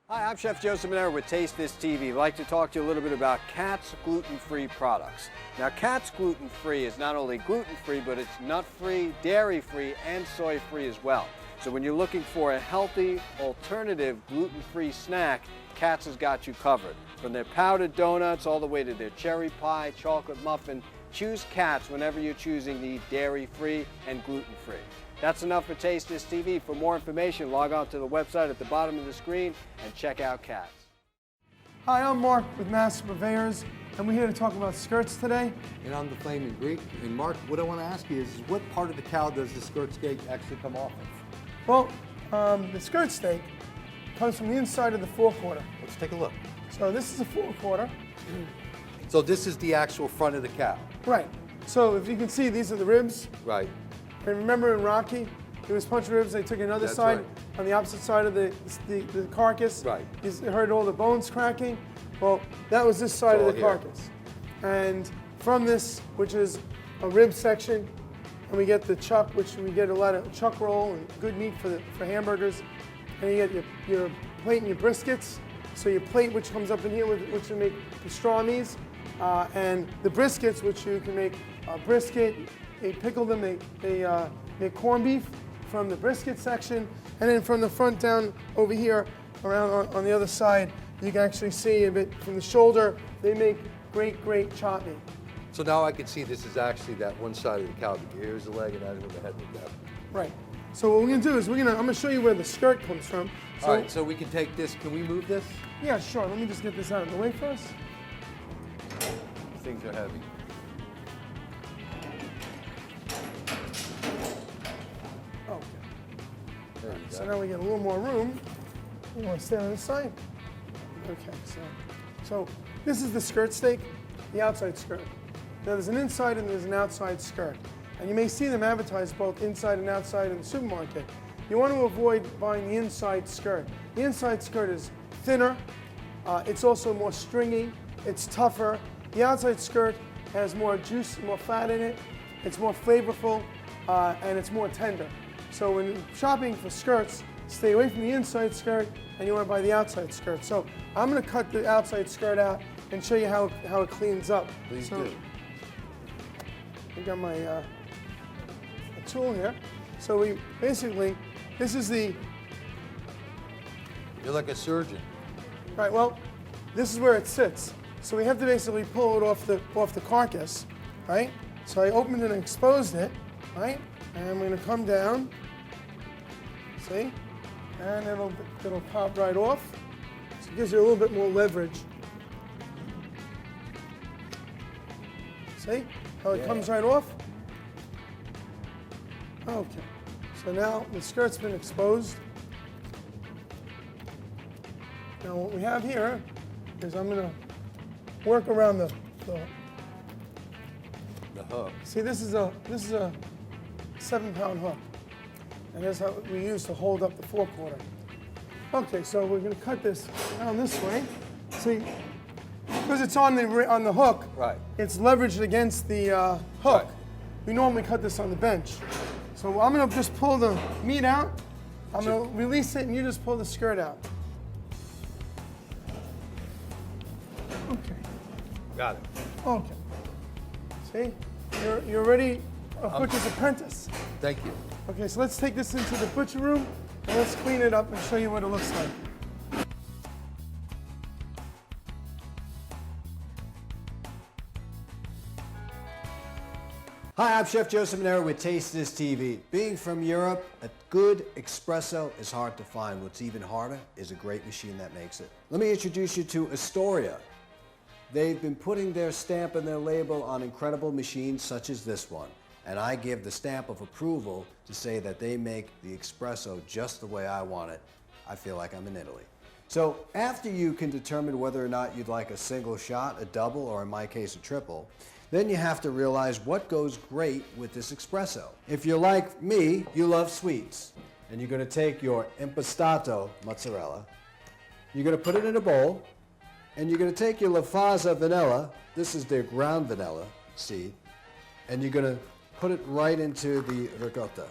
Hi, I'm Chef Joseph Manero with Taste This TV. I'd like to talk to you a little bit about Katz gluten-free products. Now, Katz gluten-free is not only gluten-free, but it's nut-free, dairy-free, and soy-free as well. So when you're looking for a healthy, alternative, gluten-free snack, Katz has got you covered. From their powdered donuts all the way to their cherry pie, chocolate muffin, choose Katz whenever you're choosing to eat dairy-free and gluten-free. That's enough for Taste This TV. For more information, log on to the website at the bottom of the screen and check out Katz. Hi, I'm Mark with Master Purveyors, and we're here to talk about skirts today. And I'm the Flaming Greek. And Mark, what I want to ask you is what part of the cow does the skirt steak actually come off of? Well, the skirt steak comes from the inside of the forequarter. Let's take a look. So this is a forequarter. So this is the actual front of the cow. Right. So if you can see, these are the ribs. Right. And remember in Rocky, it was punch ribs. They took another That's side right. on the opposite side of the carcass. Right. You heard all the bones cracking. Well, that was this side all of the here. carcass. And from this, which is a rib section, and we get the chuck, which we get a lot of chuck roll and good meat for hamburgers. And you get your plate and your briskets. So your plate, which comes up in here, which you make pastrami's, and the briskets, which you can make a brisket. They pickle them, they make corned beef from the brisket section, and then from the front down over here, around on the other side, you can actually see a bit from the shoulder, they make great chop meat. So now I can see this is actually that one side of the cow. Here's the leg and that's where the head would go. Right. So what we're gonna do is I'm gonna show you where the skirt comes from. So, All right, so we can take this. Can we move this? yeah, sure. Let me just get this out of the way first. Things are heavy. Okay. There you So go. now we get a little more room. You want to stand on this side? Okay, so this is the skirt steak, the outside skirt. Now there's an inside and there's an outside skirt. And you may see them advertised both inside and outside in the supermarket. You want to avoid buying the inside skirt. The inside skirt is thinner, it's also more stringy, it's tougher. The outside skirt has more juice, more fat in it, it's more flavorful, and it's more tender. So when shopping for skirts, stay away from the inside skirt and you want to buy the outside skirt. So I'm going to cut the outside skirt out and show you how it cleans up. Please so, do. I got my tool here. So we basically, this is the, You're like a surgeon. right, well, this is where it sits. So we have to basically pull it off the carcass, right? So I opened it and exposed it, right? And I'm going to come down, see? And it'll pop right off. So it gives you a little bit more leverage. See how it comes right off? Okay. So now the skirt's been exposed. Now what we have here is I'm going to work around the hook. see, this is a 7-pound hook, and that's how we use to hold up the forequarter. Okay, so we're going to cut this down this way. See, because it's on the hook, Right. it's leveraged against the hook. Right. We normally cut this on the bench. So I'm going to just pull the meat out. I'm going to release it, and you just pull the skirt out. Okay. Got it. Okay. See, you're already a butcher's apprentice. Thank you. Okay, so let's take this into the butcher room and let's clean it up and show you what it looks like. Hi, I'm Chef Joe Simonero with Taste This TV. Being from Europe, a good espresso is hard to find. What's even harder is a great machine that makes it. Let me introduce you to Astoria. They've been putting their stamp and their label on incredible machines such as this one. And I give the stamp of approval to say that they make the espresso just the way I want it. I feel like I'm in Italy. So after you can determine whether or not you'd like a single shot, a double, or in my case, a triple, then you have to realize what goes great with this espresso. If you're like me, you love sweets, and you're gonna take your impastato mozzarella, you're gonna put it in a bowl, and you're gonna take your La Fasa vanilla, this is their ground vanilla seed, and you're gonna put it right into the ricotta.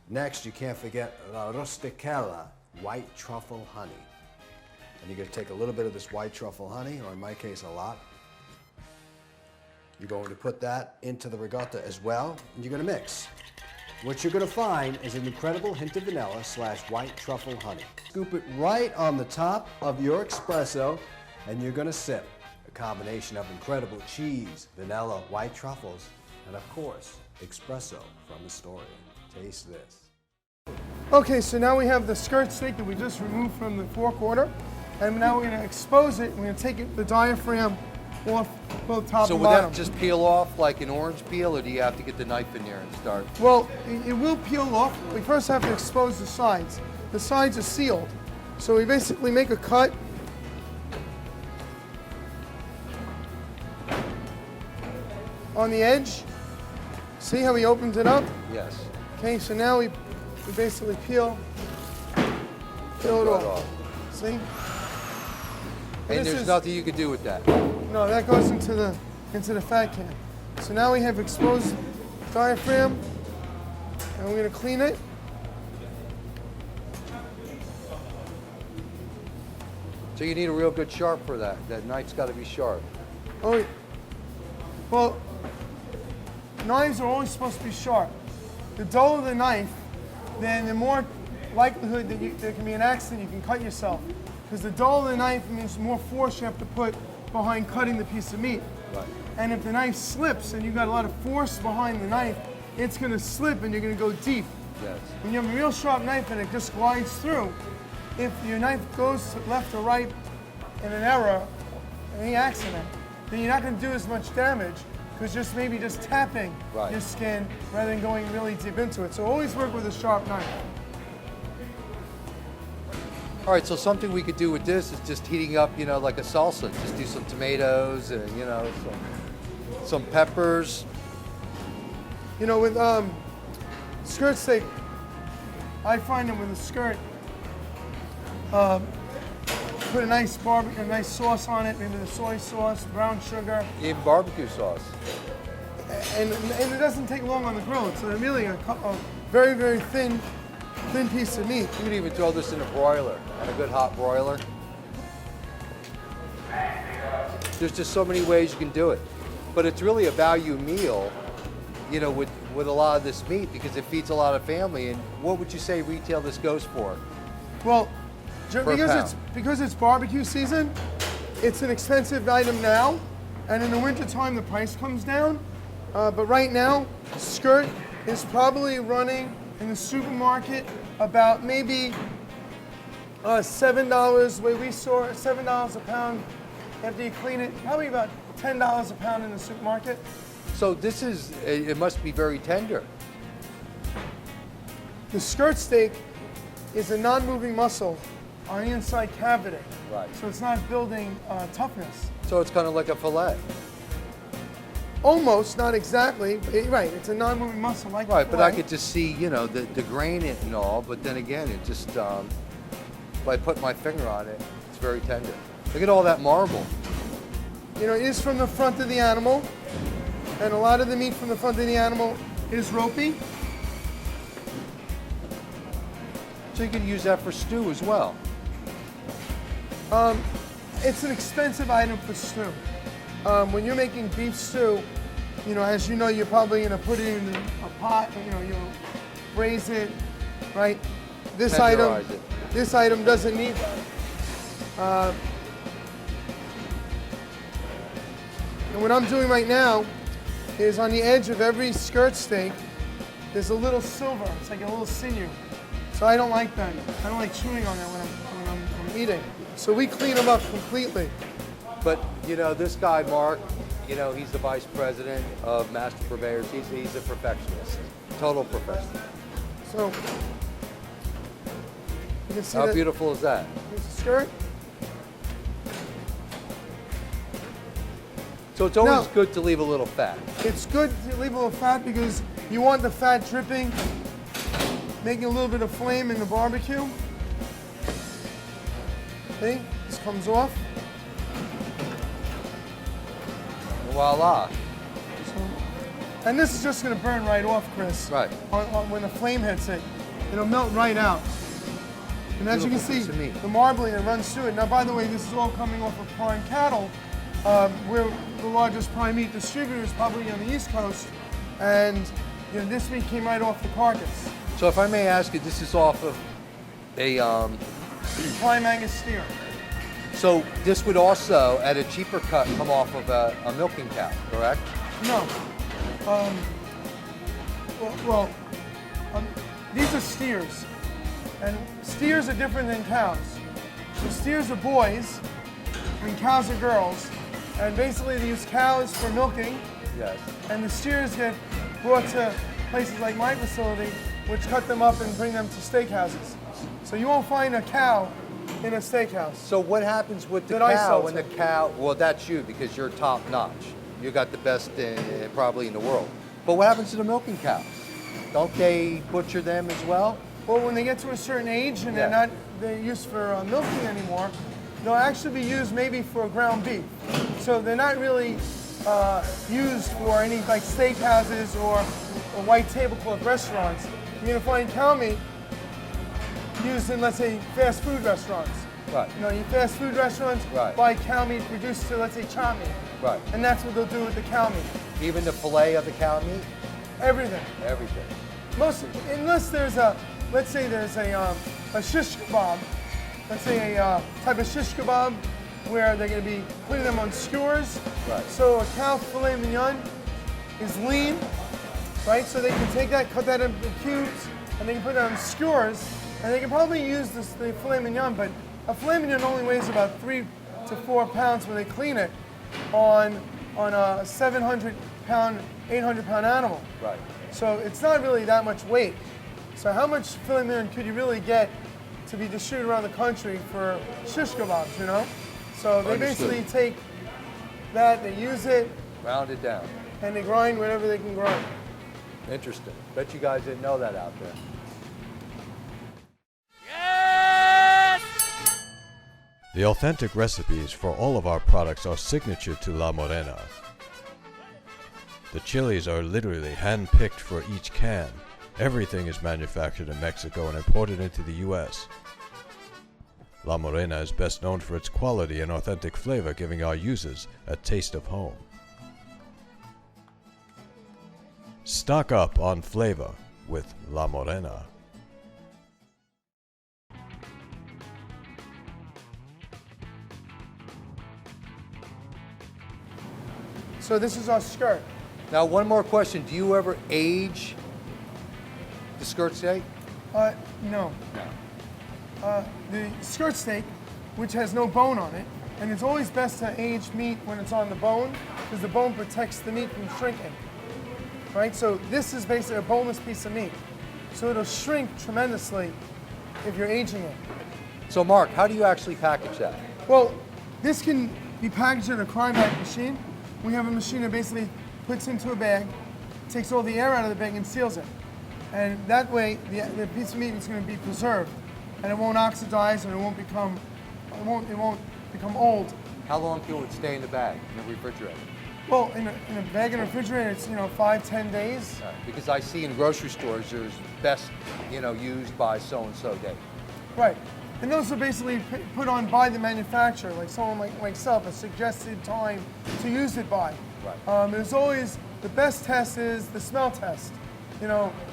Next, you can't forget La Rusticella, white truffle honey. And you're gonna take a little bit of this white truffle honey, or in my case, a lot. You're going to put that into the ricotta as well, and you're gonna mix. What you're gonna find is an incredible hint of vanilla / white truffle honey. Scoop it right on the top of your espresso, and you're gonna sip a combination of incredible cheese, vanilla, white truffles, and of course, espresso from Astoria. Taste this. Okay, so now we have the skirt steak that we just removed from the 4-quarter, and now we're going to expose it. We're going to take it, the diaphragm off both top So and would bottom. that just peel off like an orange peel, or do you have to get the knife in there and start? Well, it will peel off. We first have to expose the sides. The sides are sealed. So we basically make a cut. On the edge. See how he opens it up? Yes. Okay, so now we basically peel it off. See? And there's nothing you can do with that. No, that goes into the fat can. So now we have exposed diaphragm, and we're going to clean it. So you need a real good sharp for that. That knife's got to be sharp. Oh, well, knives are always supposed to be sharp. The duller the knife, then the more likelihood that there can be an accident, you can cut yourself. Because the duller the knife means more force you have to put behind cutting the piece of meat. Right. And if the knife slips and you've got a lot of force behind the knife, it's going to slip and you're going to go deep. Yes. When you have a real sharp knife and it just glides through, if your knife goes to left or right in an error, any accident, then you're not going to do as much damage because maybe just tapping Right. your skin rather than going really deep into it. So always work with a sharp knife. All right, so something we could do with this is just heating up, like a salsa. Just do some tomatoes and, some peppers. With skirt steak, I find that with a skirt, put a nice sauce on it, maybe the soy sauce, brown sugar, Even barbecue sauce. and it doesn't take long on the grill. It's really a very, very thin piece of meat. You could even throw this in a broiler, on a good hot broiler. There's just so many ways you can do it. But it's really a value meal, with a lot of this meat because it feeds a lot of family. And what would you say retail this goes for? Well, pound. because it's barbecue season, it's an expensive item now, and in the wintertime the price comes down. But right now, skirt is probably running in the supermarket about maybe $7. The way we saw it, $7 a pound after you clean it. Probably about $10 a pound in the supermarket. So it must be very tender. The skirt steak is a non-moving muscle on the inside cavity. Right. So it's not building toughness. So it's kind of like a fillet. Almost, not exactly, but right, it's a non-moving muscle like Right, but I fillet. could just see, the grain and all, but then again, it just, if I put my finger on it, it's very tender. Look at all that marble. It is from the front of the animal, and a lot of the meat from the front of the animal is ropey. So you can use that for stew as well. It's an expensive item for stew. When you're making beef stew, as you know, you're probably going to put it in a pot, you'll braise it, right? This Tenderize it. This item doesn't need that. And what I'm doing right now is on the edge of every skirt steak, there's a little silver. It's like a little sinew. So I don't like that. I don't like chewing on that when I'm eating. So we clean them up completely. But you know, this guy, Mark, you know, he's the vice president of Master Purveyors. He's a perfectionist, total perfectionist. So you can see How that beautiful is that? here's the skirt. So it's always No. good to leave a little fat. It's good to leave a little fat because you want the fat dripping, making a little bit of flame in the barbecue. See, this comes off. Voila. And this is just going to burn right off, Chris. Right. When the flame hits it, it'll melt right out. And as you can Beautiful see, piece of meat. the marbling that runs through it. Now, by the way, this is all coming off of prime cattle. We're the largest prime meat distributors, probably on the East Coast, and you know, this meat came right off the carcass. So if I may ask you, this is off of a, Prime Angus steer. so this would also, at a cheaper cut, come off of a milking cow, correct? No. These are steers. And steers are different than cows. So steers are boys, and cows are girls. And basically they use cows for milking, Yes. and the steers get brought to places like my facility, which cut them up and bring them to steakhouses. So you won't find a cow in a steakhouse. So what happens with the That I cow sell when the to. cow, well that's you because you're top notch. You got the best probably in the world. But what happens to the milking cows? Don't they butcher them as well? Well, when they get to a certain age and Yeah. they're used for milking anymore, they'll actually be used maybe for ground beef. So they're not really used for any like steakhouses or white tablecloth restaurants. You're gonna find cow meat used in, let's say, fast food restaurants. Right. You know, your fast food restaurants Right. buy cow meat reduced to, let's say, chow meat. Right. And that's what they'll do with the cow meat. Even the fillet of the cow meat? Everything. Everything. Most, unless there's a, let's say there's a shish kebab, let's say a type of shish kebab where they're going to be putting them on skewers. Right. So a cow filet mignon is lean, right? So they can take that, cut that into cubes, and they can put it on skewers, and they can probably use the filet mignon, but a filet mignon only weighs about 3 to 4 pounds when they clean it on a 700 pound, 800 pound animal. Right. So it's not really that much weight. So how much filet mignon could you really get to be distributed around the country for shish kebabs, you know? So they Understood. basically take that, they use it, Round it down. and they grind whatever they can grind. Interesting. Bet you guys didn't know that out there. The authentic recipes for all of our products are signature to La Morena. The chilies are literally hand-picked for each can. Everything is manufactured in Mexico and imported into the US. La Morena is best known for its quality and authentic flavor, giving our users a taste of home. Stock up on flavor with La Morena. So this is our skirt. Now one more question. Do you ever age the skirt steak? No. The skirt steak, which has no bone on it, and it's always best to age meat when it's on the bone, because the bone protects the meat from shrinking. Right? So this is basically a boneless piece of meat. So it'll shrink tremendously if you're aging it. So Mark, how do you actually package that? Well, this can be packaged in a cryovac machine. We have a machine that basically puts into a bag, takes all the air out of the bag and seals it. And that way, the piece of meat is going to be preserved, and it won't oxidize, and it won't become old. How long can it stay in the bag, in the refrigerator? Well, in a bag in a refrigerator, it's 5-10 days. Because I see in grocery stores there's best, used by so-and-so date. Right. And those are basically put on by the manufacturer, like someone like myself, a suggested time to use it by. Right. There's always, the best test is the smell test.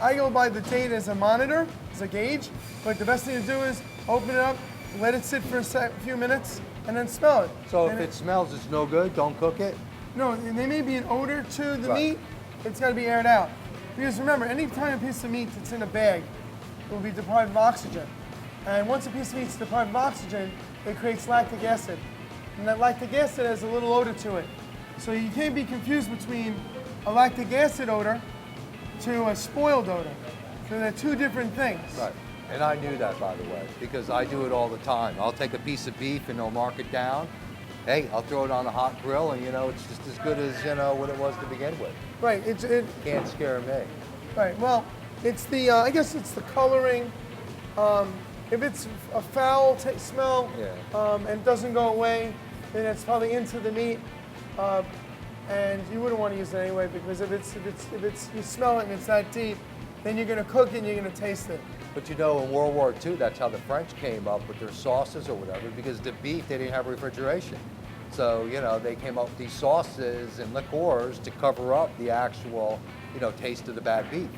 I go by the date as a monitor, as a gauge, but the best thing to do is open it up, let it sit for a few minutes, and then smell it. So if And it smells it's no good, don't cook it? No, and there may be an odor to the Right. meat. It's got to be aired out. Because remember, any time a piece of meat that's in a bag will be deprived of oxygen. And once a piece of meat is deprived of oxygen, it creates lactic acid. And that lactic acid has a little odor to it. So you can't be confused between a lactic acid odor to a spoiled odor. So they're two different things. Right. And I knew that, by the way, because I do it all the time. I'll take a piece of beef and I'll mark it down. Hey, I'll throw it on a hot grill and, it's just as good as, what it was to begin with. Right. Can't scare me. Right. Well, it's the I guess it's the coloring. If it's a foul smell and doesn't go away, then it's probably into the meat, and you wouldn't want to use it anyway because if you smell it and it's that deep, then you're going to cook it and you're going to taste it. But in World War II, that's how the French came up with their sauces or whatever, because the beef, they didn't have refrigeration. So, they came up with these sauces and liqueurs to cover up the actual, taste of the bad beef.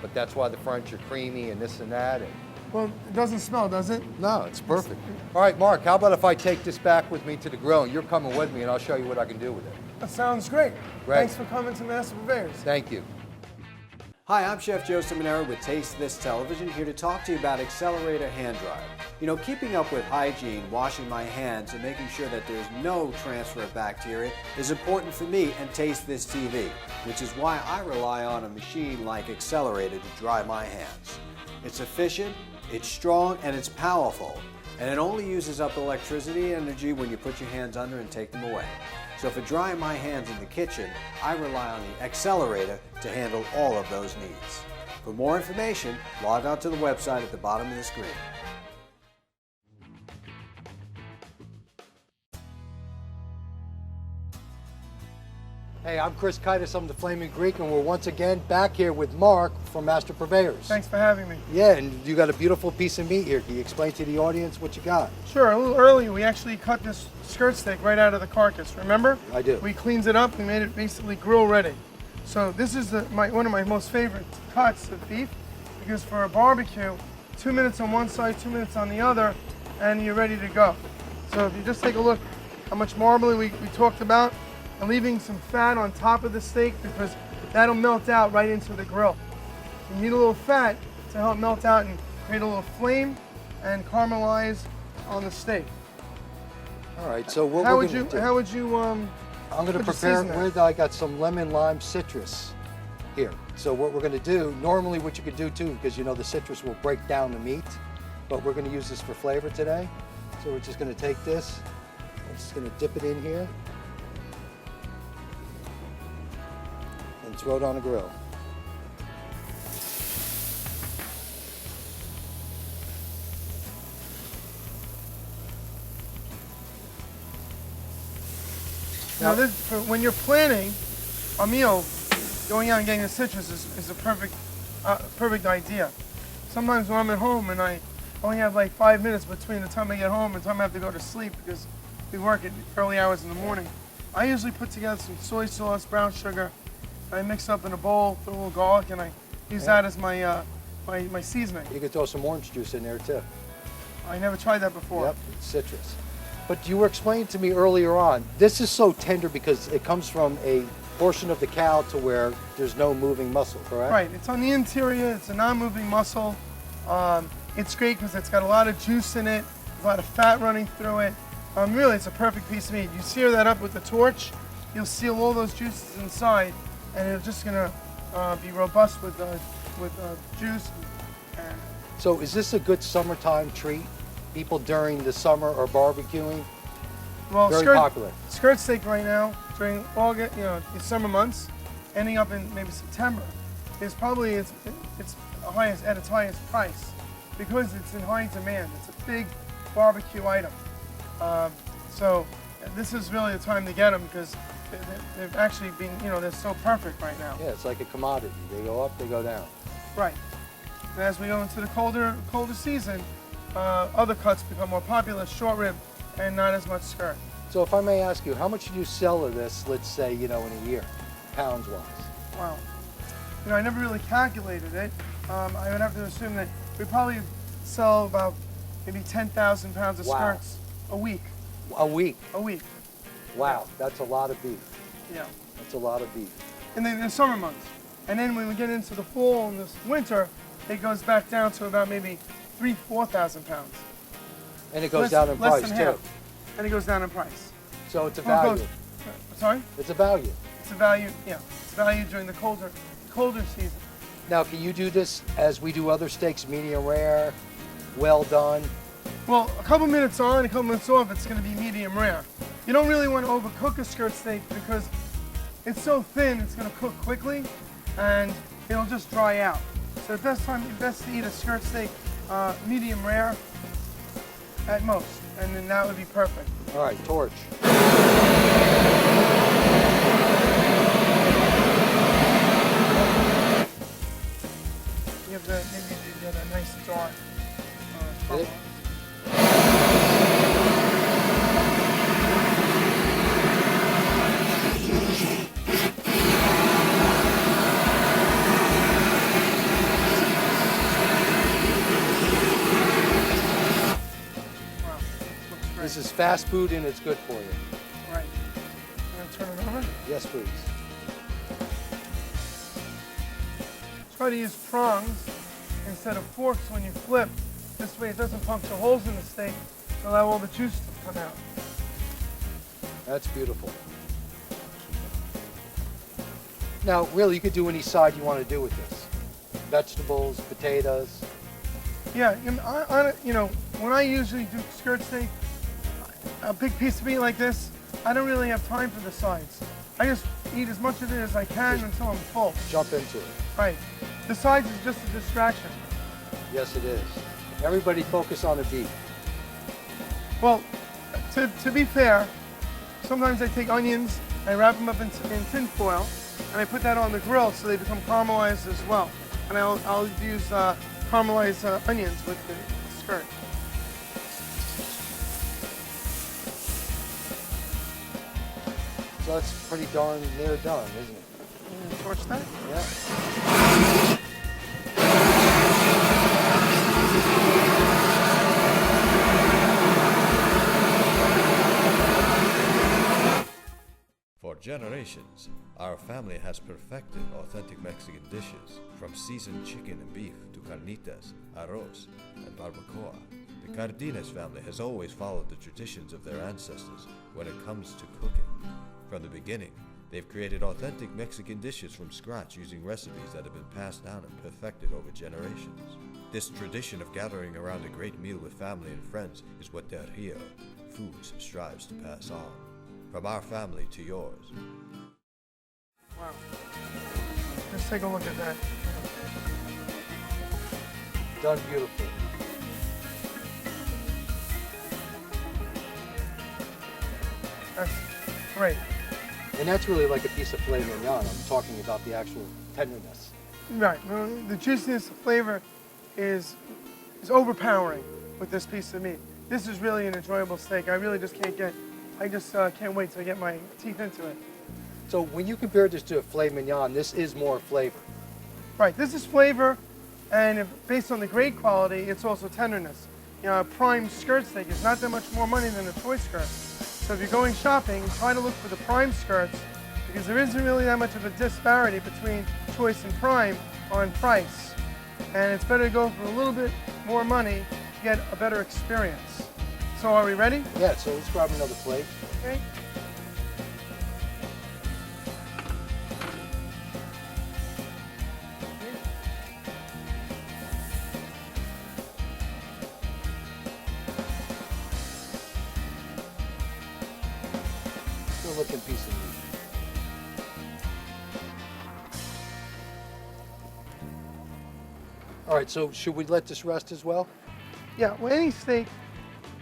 But that's why the French are creamy and this and that. And Well, it doesn't smell, does it? no, it's perfect. All right, Mark, how about if I take this back with me to the grill and you're coming with me and I'll show you what I can do with it. That sounds great. Great. Thanks for coming to Master Purveyors. Thank you. Hi, I'm Chef Joe Seminara with Taste This Television, here to talk to you about Accelerator Hand Dryer. Keeping up with hygiene, washing my hands, and making sure that there's no transfer of bacteria is important for me and Taste This TV, which is why I rely on a machine like Accelerator to dry my hands. It's efficient, it's strong, and it's powerful, and it only uses up electricity and energy when you put your hands under and take them away. So for drying my hands in the kitchen, I rely on the Accelerator to handle all of those needs. For more information, log on to the website at the bottom of the screen. Hey, I'm Chris Kaitis, I'm the Flaming Greek, and we're once again back here with Mark from Master Purveyors. Thanks for having me. Yeah, and you got a beautiful piece of meat here. Can you explain to the audience what you got? Sure, a little earlier we actually cut this skirt steak right out of the carcass, remember? I do. We cleaned it up, we made it basically grill ready. So this is one of my most favorite cuts of beef, because for a barbecue, 2 minutes on one side, 2 minutes on the other, and you're ready to go. So if you just take a look how much marbling we talked about, and leaving some fat on top of the steak because that'll melt out right into the grill. You need a little fat to help melt out and create a little flame and caramelize on the steak. All right, so what How we're would going you? to do, How would you? I'm going to would you prepare season it that? with, I got some lemon lime citrus here. So what we're going to do, normally what you could do too, because the citrus will break down the meat, but we're going to use this for flavor today. So we're just going to take this, we're just going to dip it in here, and throw it on a grill. Now, when you're planning a meal, going out and getting the citrus is a perfect idea. Sometimes when I'm at home and I only have like 5 minutes between the time I get home and the time I have to go to sleep because we work at early hours in the morning, I usually put together some soy sauce, brown sugar, I mix up in a bowl, put a little garlic, and I use that as my my seasoning. You could throw some orange juice in there too. I never tried that before. Yep, it's citrus. But you were explaining to me earlier on, this is so tender because it comes from a portion of the cow to where there's no moving muscle, correct? Right, it's on the interior, it's a non-moving muscle. It's great because it's got a lot of juice in it, a lot of fat running through it. Really, it's a perfect piece of meat. You sear that up with the torch, you'll seal all those juices inside, and it's just gonna be robust with juice. And So is this a good summertime treat? People during the summer are barbecuing? well, Very popular. skirt steak right now during August, the summer months, ending up in maybe September, is probably it's at its highest price because it's in high demand. It's a big barbecue item. So this is really the time to get them because they've actually been, they're so perfect right now. Yeah, it's like a commodity. They go up, they go down. Right. And as we go into the colder season, other cuts become more popular, short rib and not as much skirt. So if I may ask you, how much do you sell of this, let's say, in a year, pounds-wise? Wow. I never really calculated it. I would have to assume that we probably sell about maybe 10,000 pounds of Wow. skirts a week. A week. A week. Wow, that's a lot of beef. Yeah. That's a lot of beef. And then the summer months. And then when we get into the fall and this winter, it goes back down to about maybe 4,000 pounds. And it goes Less- down in less price than too. half. And it goes down in price. So it's a Well, it value. Sorry? It's a value. It's a value, yeah. It's value during the colder season. Now, can you do this as we do other steaks, medium rare, well done? Well, a couple minutes on, a couple minutes off, it's going to be medium rare. You don't really want to overcook a skirt steak because it's so thin, it's going to cook quickly and it'll just dry out. So the best to eat a skirt steak medium rare at most, and then that would be perfect. All right, torch. You have to maybe get a nice dark It- Wow, looks great. This is fast food and it's good for you. Right. I'm gonna turn it over. Yes, please. Try to use prongs instead of forks when you flip. This way it doesn't puncture holes in the steak to allow all the juice to come out. That's beautiful. Now, really, you could do any side you want to do with this. Vegetables, potatoes. Yeah, and when I usually do skirt steak, a big piece of meat like this, I don't really have time for the sides. I just eat as much of it as I can until I'm full. Jump into it. Right. The sides is just a distraction. Yes, it is. Everybody focus on the beef. Well, to be fair, sometimes I take onions, I wrap them up in tin foil, and I put that on the grill so they become caramelized as well. And I'll use caramelized onions with the skirt. So that's pretty darn near done, isn't it? Torch that. Yeah. For generations, our family has perfected authentic Mexican dishes, from seasoned chicken and beef to carnitas, arroz, and barbacoa. The Cardenas family has always followed the traditions of their ancestors when it comes to cooking. From the beginning, they've created authentic Mexican dishes from scratch using recipes that have been passed down and perfected over generations. This tradition of gathering around a great meal with family and friends is what Del Rio Foods strives to pass on. From our family to yours. Wow. Let's take a look at that. Done beautifully. That's great. And that's really like a piece of filet mignon. I'm talking about the actual tenderness. Right. Well, the juiciness, the flavor is overpowering with this piece of meat. This is really an enjoyable steak. I really just can't wait to get my teeth into it. So when you compare this to a filet mignon, this is more flavor. Right, this is flavor, and based on the grade quality, it's also tenderness. You know, a prime skirt steak is not that much more money than a choice skirt. So if you're going shopping, try to look for the prime skirts, because there isn't really that much of a disparity between choice and prime on price. And it's better to go for a little bit more money to get a better experience. So are we ready? Yeah, so let's grab another plate. Okay. Good looking piece of meat. All right, so should we let this rest as well? Yeah, well, any steak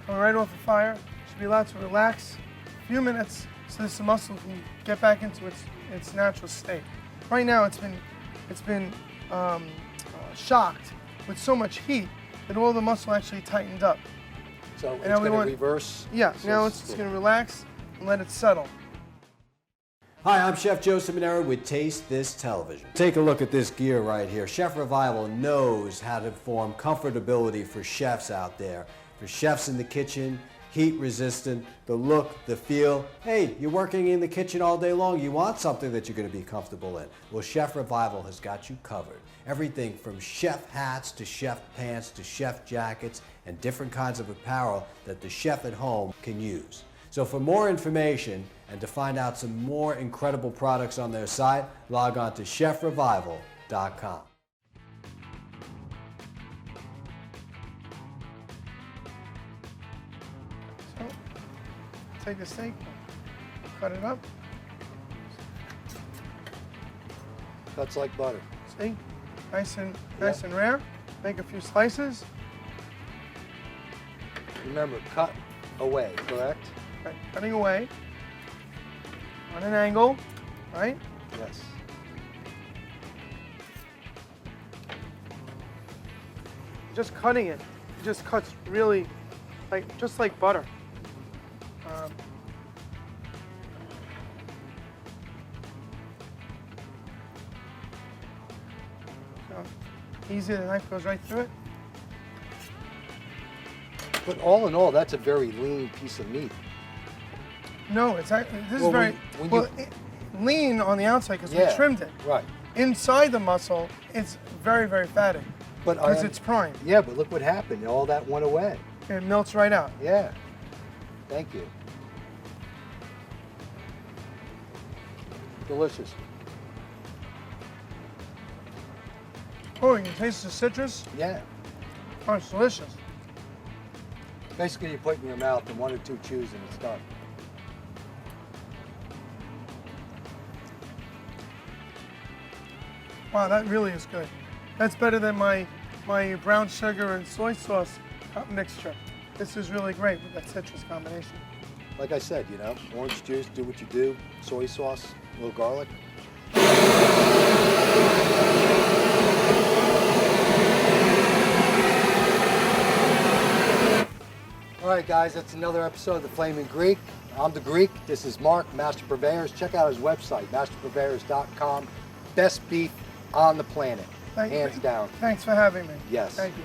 coming right off the fire should be allowed to relax a few minutes so this muscle can get back into its natural state. Right now, it's been shocked with so much heat that all the muscle actually tightened up. So it's now we going to want- reverse. Yeah, So now it's going to relax and let it settle. Hi, I'm Chef Joe Seminara with Taste This Television. Take a look at this gear right here. Chef Revival knows how to form comfortability for chefs out there. For chefs in the kitchen, heat resistant, the look, the feel. Hey, you're working in the kitchen all day long. You want something that you're going to be comfortable in. Well, Chef Revival has got you covered. Everything from chef hats to chef pants to chef jackets and different kinds of apparel that the chef at home can use. So for more information and to find out some more incredible products on their site, log on to chefrevival.com. So, take the steak, cut it up. Cuts like butter. See, nice and rare. Make a few slices. Remember, cut away, correct? Right, cutting away on an angle, right? Yes. Just cutting it just cuts really just like butter. So easy, the knife goes right through it. But all in all, that's a very lean piece of meat. No, it's actually, this Well, is very when you- lean on the outside because Yeah, we trimmed it. Right. Inside the muscle, it's very, very fatty But because it's prime. Yeah, but look what happened. All that went away. It melts right out. Yeah. Thank you. Delicious. Oh, you can taste the citrus. Yeah. Oh, it's delicious. Basically, you put it in your mouth and 1 or 2 chews and it's done. Wow, that really is good. That's better than my brown sugar and soy sauce mixture. This is really great with that citrus combination. Like I said, you know, orange juice, do what you do. Soy sauce, a little garlic. All right, guys, that's another episode of The Flaming Greek. I'm the Greek. This is Mark, Master Purveyors. Check out his website, masterpurveyors.com. Best beef on the planet, hands down. Thanks for having me. Yes. Thank you.